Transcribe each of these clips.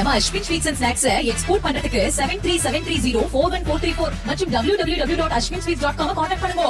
நம்ம Ashwin sweets and snacks export பண்றதுக்கு 7373041434 மற்றும் www.ashwinsweets.com கான்டாக்ட் பண்ணுங்க.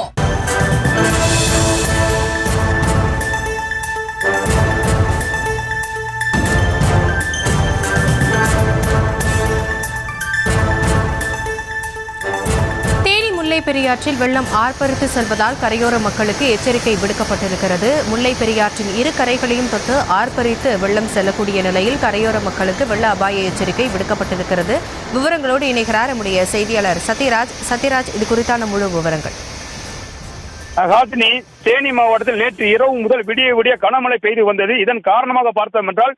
முல்லை பெரியாற்றில் வெள்ளம் ஆர்ப்பரித்து செல்வதால் கரையோர மக்களுக்கு எச்சரிக்கை விடுக்கப்பட்டிருக்கிறது. முல்லை பெரியாற்றின் இரு கரைகளையும் தொட்டு ஆர்ப்பரித்து வெள்ளம் செல்லக்கூடிய நிலையில் கரையோர மக்களுக்கு வெள்ள அபாய எச்சரிக்கை விடுக்கப்பட்டிருக்கிறது. விவரங்களோடு இணைகிறார் நம்முடைய செய்தியாளர் சத்யராஜ். இது குறித்தான முழு விவரங்கள். தேனி மாவட்டத்தில் நேற்று இரவு முதல் விடிய கனமழை பெய்து வந்தது. இதன் காரணமாக பார்த்தோம் என்றால்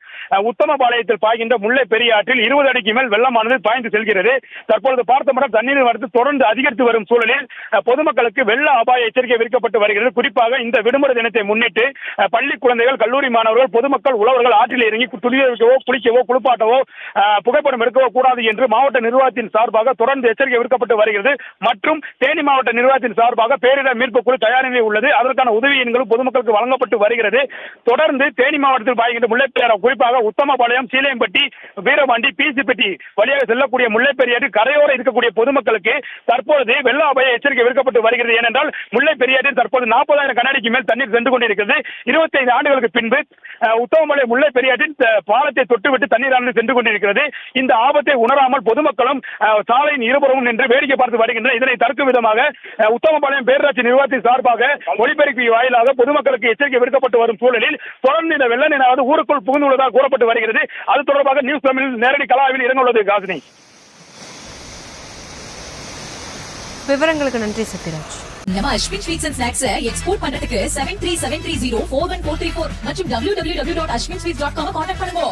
உத்தமபாளையத்தில் பாய்கின்ற முல்லை பெரியாற்றில் 20 அடிக்கு மேல் வெள்ளமானது பாய்ந்து செல்கிறது. தற்பொழுது பார்த்தோம் என்றால் தண்ணீர் வரத்து தொடர்ந்து அதிகரித்து வரும் சூழலில் பொதுமக்களுக்கு வெள்ள அபாய எச்சரிக்கை விடுக்கப்பட்டு வருகிறது. குறிப்பாக இந்த விடுமுறை தினத்தை முன்னிட்டு பள்ளி குழந்தைகள், கல்லூரி மாணவர்கள், பொதுமக்கள், உழவர்கள் ஆற்றில் இறங்கி துணி வைக்கவோ, குளிக்கவோ, குளிப்பாட்டவோ, புகைப்படம் எடுக்கவோ கூடாது என்று மாவட்ட நிர்வாகத்தின் சார்பாக தொடர்ந்து எச்சரிக்கை விடுக்கப்பட்டு வருகிறது. மற்றும் தேனி மாவட்ட நிர்வாகத்தின் சார்பாக பேரிடர் மீட்பு குழு தயார் நிலையில் உள்ளது. அதற்கான உதவி எண்களும் பொதுமக்களுக்கு வழங்கப்பட்டு வருகிறது. தொடர்ந்து தேனி மாவட்டத்தில் பாய்கின்ற முல்லைப்பெரியாறு, குறிப்பாக உத்தமபாளையம், சீலையம்பட்டி, வீரபாண்டி, பிசிப்பட்டி வழியாக செல்லக்கூடிய முல்லைப்பெரியாறு கரையோர இருக்கக்கூடிய பொதுமக்களுக்கு தற்போது வெள்ள அபாய எச்சரிக்கை விடுக்கப்பட்டு வருகிறது. ஏனென்றால் முல்லைப்பெரியாற்றில் தற்போது 40,000 கனஅடிக்கு மேல் தண்ணீர் சென்று கொண்டிருக்கிறது. 25 ஆண்டுகளுக்கு பின்பு உத்தமபாளையம் முல்லைப்பெரியாற்றின் பாலத்தை தொட்டுவிட்டு தண்ணீரானது சென்று கொண்டிருக்கிறது. இந்த ஆபத்தை உணராமல் பொதுமக்களும் சாலையின் இருபுறமும் நின்று வேடிக்கை பார்த்து வருகின்றனர். இதனை தடுக்கும் விதமாக உத்தமபாளையம் பேரூராட்சி நிர்வாகத்தின் சார்பாக ஒளிபெருக்கி வாயிலாக பொதுமக்களுக்கு எச்சரிக்கை விடுக்கப்பட்டு வரும் சூழலில் தொடர்ந்து இந்த வெள்ள நீரானது ஊருக்குள் புகுந்துள்ளதாக கூறப்பட்டு வருகிறது. அது தொடர்பாக நியூஸ் தமிழ் நேரடி கலாவில் இறங்குள்ளது. காசினி, விவரங்களுக்கு நன்றி சத்யராஜ். நம்ம Ashwin sweets and snacks export பண்றதுக்கு 7373041434 மற்றும் www.ashwinsweets.com கான்டாக்ட் பண்ணுங்க.